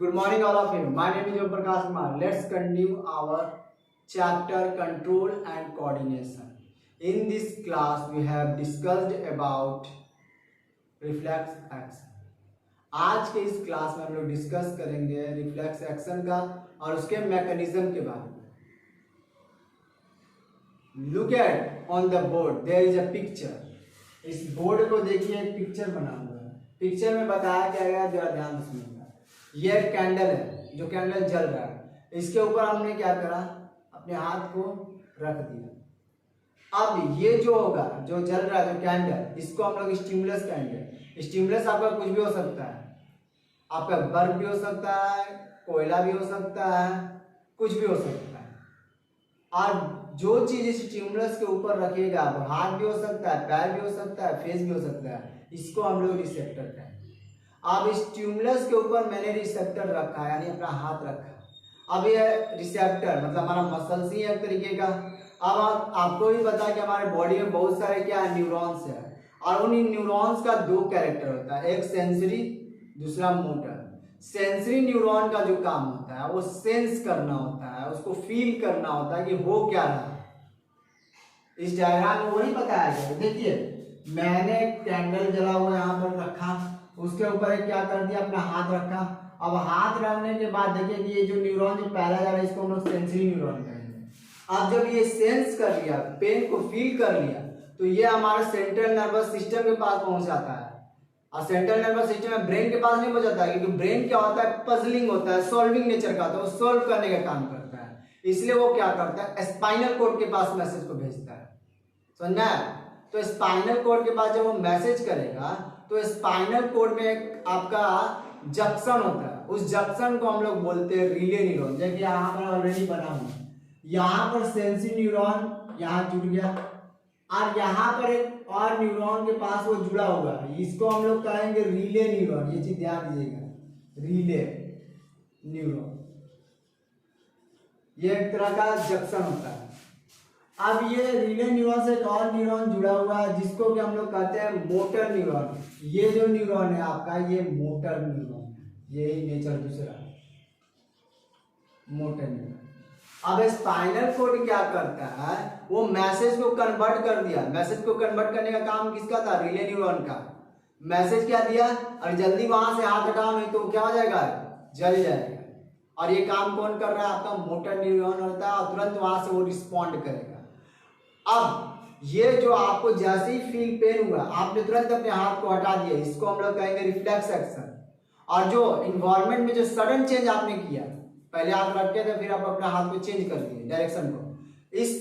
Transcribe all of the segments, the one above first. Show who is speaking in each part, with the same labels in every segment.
Speaker 1: Good morning, all of you. My name is Om Prakash Kumar. Let's continue our chapter Control and Coordination. In this class, we have discussed about reflex action. आज के इस class में हम लोग discuss करेंगे reflex action का और उसके मैकेनिज्म के बारे में. Look at on the board. There is a picture. इस बोर्ड को देखिए, एक पिक्चर बना हुआ है. पिक्चर में बताया क्या गया, जरा ध्यान से सुनिएगा. ये एक कैंडल है, जो कैंडल जल रहा है. इसके ऊपर हमने क्या करा, अपने हाथ को रख दिया. अब ये जो होगा, जो जल रहा है, जो कैंडल, इसको हम लोग स्टिमुलस कहेंगे. स्टिमुलस आपका कुछ भी हो सकता है. आपका बल्ब भी हो सकता है, कोयला भी हो सकता है, कुछ भी हो सकता है. और जो चीज स्टिमुलस के ऊपर रखिएगा, वो हाथ भी हो सकता है, पैर भी हो सकता है, फेस भी हो सकता है. इसको हम लोग रिसेप्टर कहेंगे. अब स्टिमुलस के ऊपर मैंने रिसेप्टर रखा है, यानी अपना हाथ रखा. अब ये रिसेप्टर मतलब हमारा मसल्स ही एक तरीके का. अब आपको भी पता है कि हमारे बॉडी में बहुत सारे क्या है, न्यूरॉन्स है. और उन न्यूरॉन्स का दो कैरेक्टर होता है, एक सेंसरी, दूसरा मोटर. सेंसरी न्यूरॉन का जो काम होता है वो सेंस करना होता है, उसको फील करना होता है कि हो क्या रहा है. इस डायग्राम में वही बताया गया. देखिए, मैंने कैंडल जला हुआ यहाँ पर रखा, उसके ऊपर एक क्या कर दिया, अपना हाथ रखा. अब हाथ रखने के बाद देखिए कि ये जो न्यूरॉन जो पहला जा रहा है, इसको हम लोग सेंसरी न्यूरॉन कहेंगे. अब जब ये सेंस कर लिया, पेन को फील कर लिया, तो ये हमारा सेंट्रल नर्वस सिस्टम के पास पहुंच जाता है. और सेंट्रल नर्वस सिस्टम में ब्रेन के पास नहीं पहुंच जाता है, क्योंकि ब्रेन क्या होता है, पजलिंग होता है, सॉल्विंग नेचर का होता है, वो सॉल्व करने का काम करता है. इसलिए वो क्या करता है, स्पाइनल कोड के पास मैसेज को भेजता है. समझना है? तो स्पाइनल कोड के पास जब वो मैसेज करेगा, तो स्पाइनल कोड में एक आपका जंक्शन होता है. उस जंक्शन को हम लोग बोलते हैं रिले न्यूरॉन. जैसे यहाँ पर ऑलरेडी बना हुआ है. यहाँ पर सेंसरी न्यूरॉन यहाँ जुड़ गया, और यहाँ पर एक और न्यूरॉन के पास वो जुड़ा हुआ है. इसको हम लोग कहेंगे रिले न्यूरॉन. ये चीज ध्यान दीजिएगा, रिले न्यूरॉन. ये एक तरह का जंक्शन होता है. अब ये रिले न्यूरॉन से एक और न्यूरॉन जुड़ा हुआ है, जिसको कि हम लोग कहते हैं मोटर न्यूरॉन. ये जो न्यूरॉन है आपका, ये मोटर न्यूरॉन है. यही नेचर दूसरा मोटर न्यूरॉन. अब स्पाइनल कोड क्या करता है, वो मैसेज को कन्वर्ट कर दिया. मैसेज को कन्वर्ट करने का काम किसका था, रिले न्यूरॉन का. मैसेज क्या दिया, और जल्दी वहां से हाथ हटाओ, नहीं तो क्या हो जाएगा, जल जाएगा. और ये काम कौन कर रहा है, आपका मोटर न्यूरॉन होता है, और तुरंत वहां से वो रिस्पॉन्ड करेगा. अब ये जो आपको जैसे ही फील पेन हुआ, आपने तुरंत अपने हाथ को हटा दिया, इसको हम लोग कहेंगे रिफ्लेक्स एक्शन. और जो इन्वायरमेंट में जो सडन चेंज आपने किया, पहले आप रखे थे, फिर आप अपने हाथ को चेंज कर दिए डायरेक्शन को, इस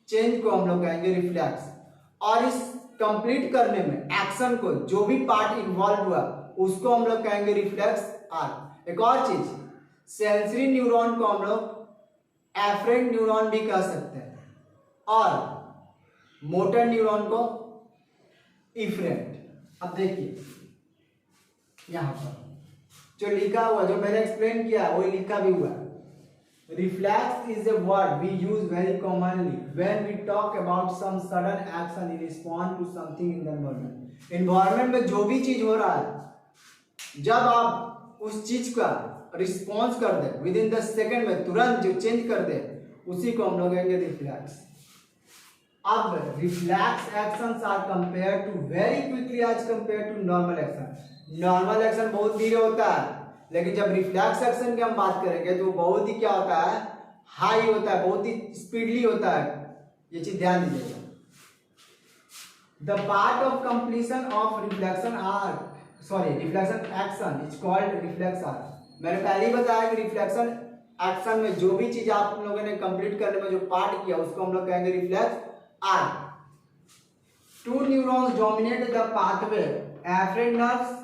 Speaker 1: चेंज को हम लोग कहेंगे रिफ्लेक्स. और इस कंप्लीट करने में एक्शन को जो भी पार्ट इन्वॉल्व हुआ, उसको हम लोग कहेंगे रिफ्लेक्स आर्क. एक और चीज, सेंसरी न्यूरॉन को हम लोग एफरेंट न्यूरॉन भी कह सकते हैं, और मोटर न्यूरॉन को इफरेंट. अब देखिए यहां पर जो लिखा हुआ, जो मैंने एक्सप्लेन किया, वही लिखा भी हुआ. Reflex is a word we use very commonly when we talk about some sudden action in response to something in the environment. Environment में जो भी चीज हो रहा है, जब आप उस चीज का रिस्पॉन्स कर दे विद इन द सेकेंड में, तुरंत जो चेंज कर दे, उसी को हम लोग कहेंगे रिफ्लेक्स. अब reflex actions are compare to very quickly as compare to normal action. Normal action बहुत धीरे होता है, लेकिन जब रिफ्लेक्स एक्शन की हम बात करेंगे तो बहुत ही क्या होता है, हाई होता है, बहुत ही स्पीडली होता है. ये चीज ध्यान दीजिएगा. The part of completion of reflection action is called reflex arc. मैंने पहले ही बताया कि रिफ्लेक्शन एक्शन में जो भी चीज आप लोगों ने कंप्लीट करने में जो पार्ट किया, उसको हम लोग कहेंगे reflex arc. Two neurons dominate the pathway afferent nerves,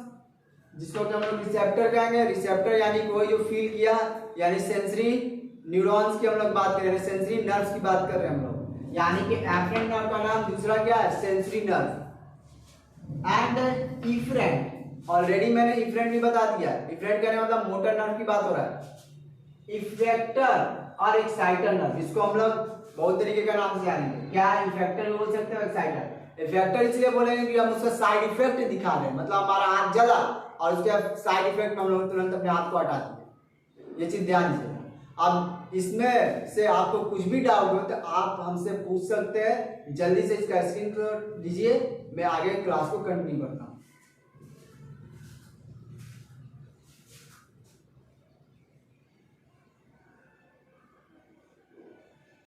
Speaker 1: जिसको कि हम लोग रिसेप्टर कहेंगे. रिसेप्टर यानी कोई जो फील किया, यानी सेंसरी न्यूरॉन्स की हम लोग बात कर रहे हैं, सेंसरी नर्व्स की बात कर रहे हैं हम लोग. यानी कि एफरेंट नर्व का नाम दूसरा क्या है, sensory nerve. And efferent, already मैंने इफरेंट भी बता दिया. इफरेंट कहने मतलब मोटर नर्व की बात हो रहा है. इफेक्टर और एक्साइटर नर्व, इसको हम लोग बहुत तरीके का नाम से जानेंगे. क्या इफेक्टर भी बोल सकते हैं, एक्साइटर. इफेक्टर इसलिए बोलेंगे कि हम उसका साइड इफेक्ट दिखा रहे हैं, मतलब हमारा हाथ जला और उसके साइड इफेक्ट में हम लोग तुरंत अपने हाथ को हटा दिए. ये चीज ध्यान दीजिएगा। अब इसमें से आपको कुछ भी डाउट हो तो आप हमसे पूछ सकते हैं। जल्दी से इसका स्क्रीन लीजिए, मैं आगे क्लास को कंटिन्यू करता हूँ।